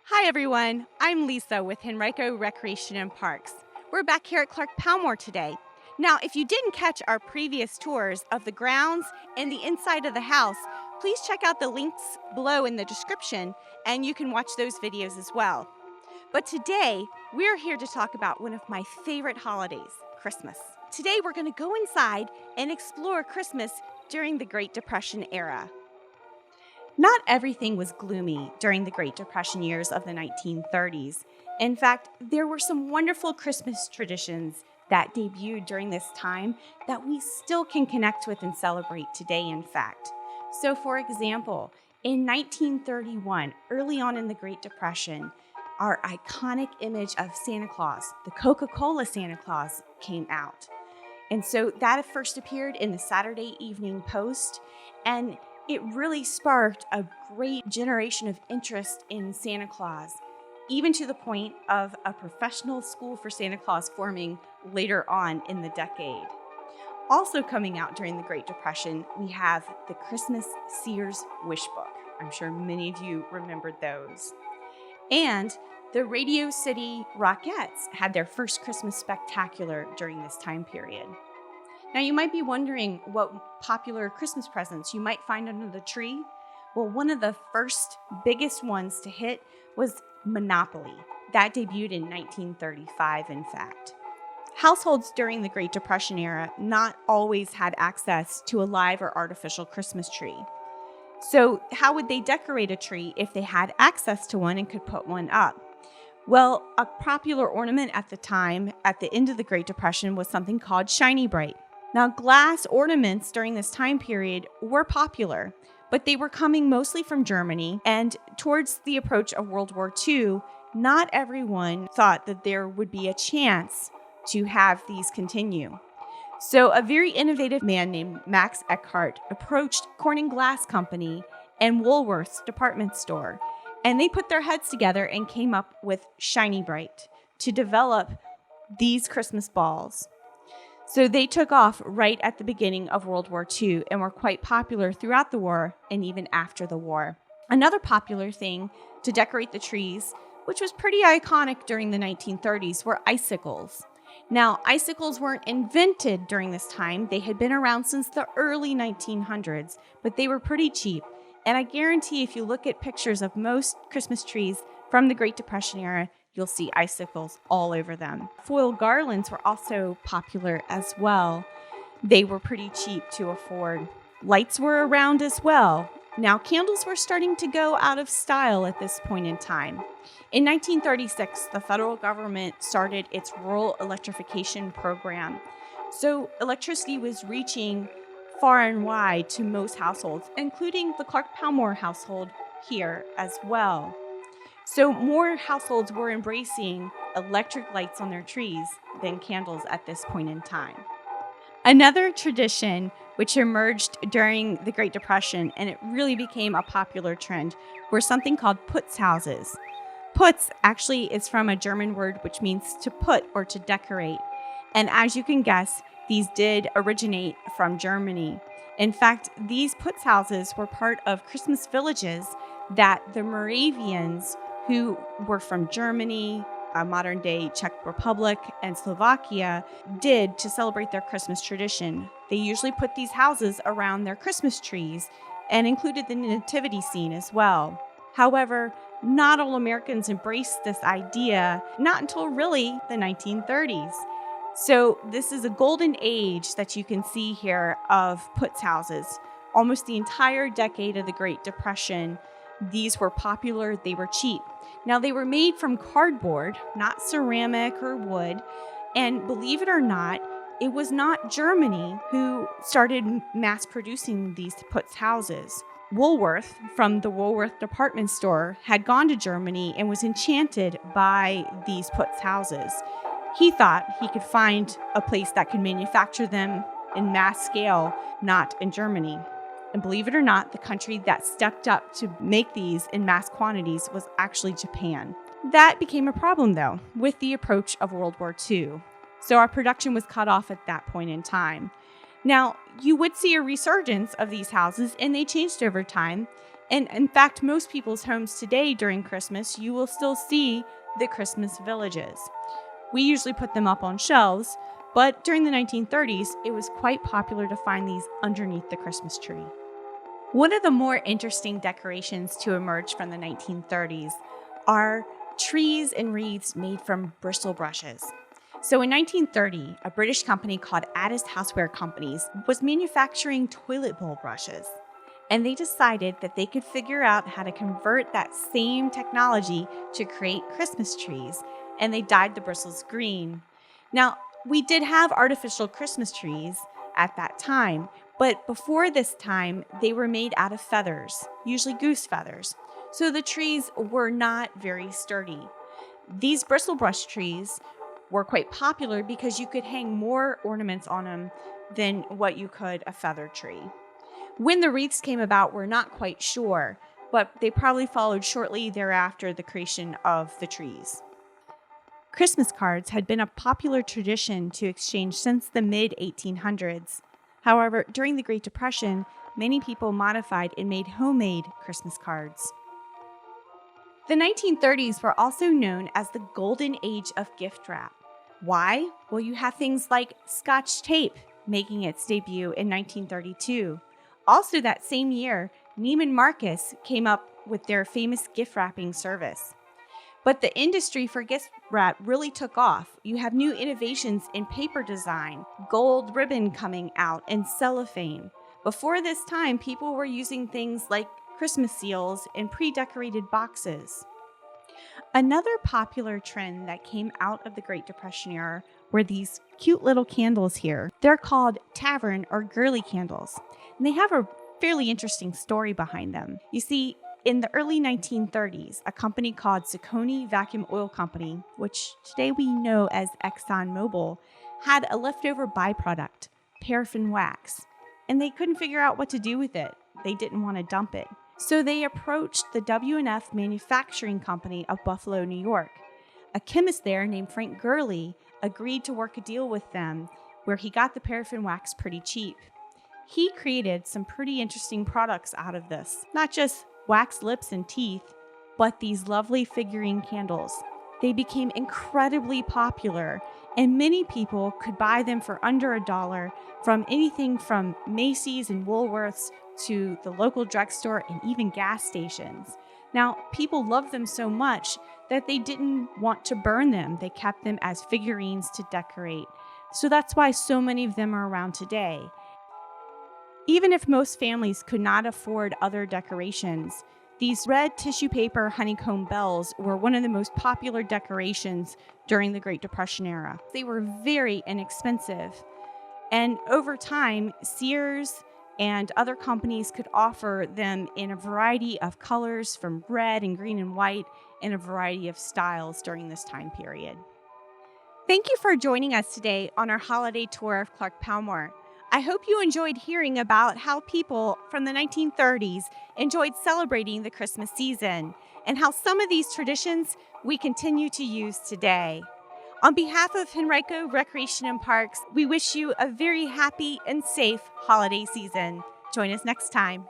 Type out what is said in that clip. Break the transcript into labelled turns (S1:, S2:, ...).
S1: Hi everyone, I'm Lisa with Henrico Recreation and Parks. We're back here at Clark Palmore today. Now, if you didn't catch our previous tours of the grounds and the inside of the house, please check out the links below in the description and you can watch those videos as well. But today, we're here to talk about one of my favorite holidays, Christmas. Today, we're going to go inside and explore Christmas during the Great Depression era. Not everything was gloomy during the Great Depression years of the 1930s. In fact, there were some wonderful Christmas traditions that debuted during this time that we still can connect with and celebrate today, in fact. So, for example, in 1931, early on in the Great Depression, our iconic image of Santa Claus, the Coca-Cola Santa Claus, came out. And so that first appeared in the Saturday Evening Post, and it really sparked a great generation of interest in Santa Claus, even to the point of a professional school for Santa Claus forming later on in the decade. Also coming out during the Great Depression, we have the Christmas Sears Wish Book. I'm sure many of you remembered those. And the Radio City Rockettes had their first Christmas spectacular during this time period. Now, you might be wondering what popular Christmas presents you might find under the tree. Well, one of the first biggest ones to hit was Monopoly. That debuted in 1935, in fact. Households during the Great Depression era not always had access to a live or artificial Christmas tree. So how would they decorate a tree if they had access to one and could put one up? Well, a popular ornament at the time, at the end of the Great Depression, was something called Shiny Bright. Now, glass ornaments during this time period were popular, but they were coming mostly from Germany, and towards the approach of World War II, not everyone thought that there would be a chance to have these continue. So a very innovative man named Max Eckhart approached Corning Glass Company and Woolworth's department store, and they put their heads together and came up with Shiny Bright to develop these Christmas balls. So they took off right at the beginning of World War II and were quite popular throughout the war and even after the war. Another popular thing to decorate the trees, which was pretty iconic during the 1930s, were icicles. Now, icicles weren't invented during this time. They had been around since the early 1900s, but they were pretty cheap. And I guarantee if you look at pictures of most Christmas trees from the Great Depression era, you'll see icicles all over them. Foil garlands were also popular as well. They were pretty cheap to afford. Lights were around as well. Now, candles were starting to go out of style at this point in time. In 1936, the federal government started its rural electrification program. So electricity was reaching far and wide to most households, including the Clark Palmore household here as well. So more households were embracing electric lights on their trees than candles at this point in time. Another tradition which emerged during the Great Depression, and it really became a popular trend, were something called Putz houses. Putz actually is from a German word which means to put or to decorate. And as you can guess, these did originate from Germany. In fact, these Putz houses were part of Christmas villages that the Moravians, who were from Germany, modern-day Czech Republic, and Slovakia, did to celebrate their Christmas tradition. They usually put these houses around their Christmas trees and included the nativity scene as well. However, not all Americans embraced this idea, not until really the 1930s. So this is a golden age that you can see here of Putz houses. Almost the entire decade of the Great Depression, these were popular, they were cheap. Now, they were made from cardboard, not ceramic or wood, and believe it or not, it was not Germany who started mass producing these Putz houses. Woolworth, from the Woolworth department store, had gone to Germany and was enchanted by these Putz houses. He thought he could find a place that could manufacture them in mass scale, not in Germany. And believe it or not, the country that stepped up to make these in mass quantities was actually Japan. That became a problem, though, with the approach of World War II. So our production was cut off at that point in time. Now, you would see a resurgence of these houses, and they changed over time. And in fact, most people's homes today during Christmas, you will still see the Christmas villages. We usually put them up on shelves, but during the 1930s, it was quite popular to find these underneath the Christmas tree. One of the more interesting decorations to emerge from the 1930s are trees and wreaths made from bristle brushes. So in 1930, a British company called Addis Houseware Companies was manufacturing toilet bowl brushes. And they decided that they could figure out how to convert that same technology to create Christmas trees, and they dyed the bristles green. Now, we did have artificial Christmas trees at that time, but before this time, they were made out of feathers, usually goose feathers. So the trees were not very sturdy. These bristle brush trees were quite popular because you could hang more ornaments on them than what you could a feather tree. When the wreaths came about, we're not quite sure, but they probably followed shortly thereafter the creation of the trees. Christmas cards had been a popular tradition to exchange since the mid-1800s. However, during the Great Depression, many people modified and made homemade Christmas cards. The 1930s were also known as the golden age of gift wrap. Why? Well, you have things like Scotch tape making its debut in 1932. Also that same year, Neiman Marcus came up with their famous gift wrapping service. But the industry for gift wrap really took off. You have new innovations in paper design, gold ribbon coming out, and cellophane. Before this time, people were using things like Christmas seals and pre-decorated boxes. Another popular trend that came out of the Great Depression era were these cute little candles here. They're called Tavern or Girly candles, and they have a fairly interesting story behind them. You see, in the early 1930s, a company called Saucony Vacuum Oil Company, which today we know as ExxonMobil, had a leftover byproduct, paraffin wax, and they couldn't figure out what to do with it. They didn't want to dump it. So they approached the W&F Manufacturing Company of Buffalo, New York. A chemist there named Frank Gurley agreed to work a deal with them where he got the paraffin wax pretty cheap. He created some pretty interesting products out of this, not just wax lips and teeth, but these lovely figurine candles. They became incredibly popular, and many people could buy them for under $1 from anything from Macy's and Woolworths to the local drugstore and even gas stations. Now, people loved them so much that they didn't want to burn them. They kept them as figurines to decorate. So that's why so many of them are around today. Even if most families could not afford other decorations, these red tissue paper honeycomb bells were one of the most popular decorations during the Great Depression era. They were very inexpensive, and over time, Sears and other companies could offer them in a variety of colors from red and green and white in a variety of styles during this time period. Thank you for joining us today on our holiday tour of Clark Palmore. I hope you enjoyed hearing about how people from the 1930s enjoyed celebrating the Christmas season and how some of these traditions we continue to use today. On behalf of Henrico Recreation and Parks, we wish you a very happy and safe holiday season. Join us next time.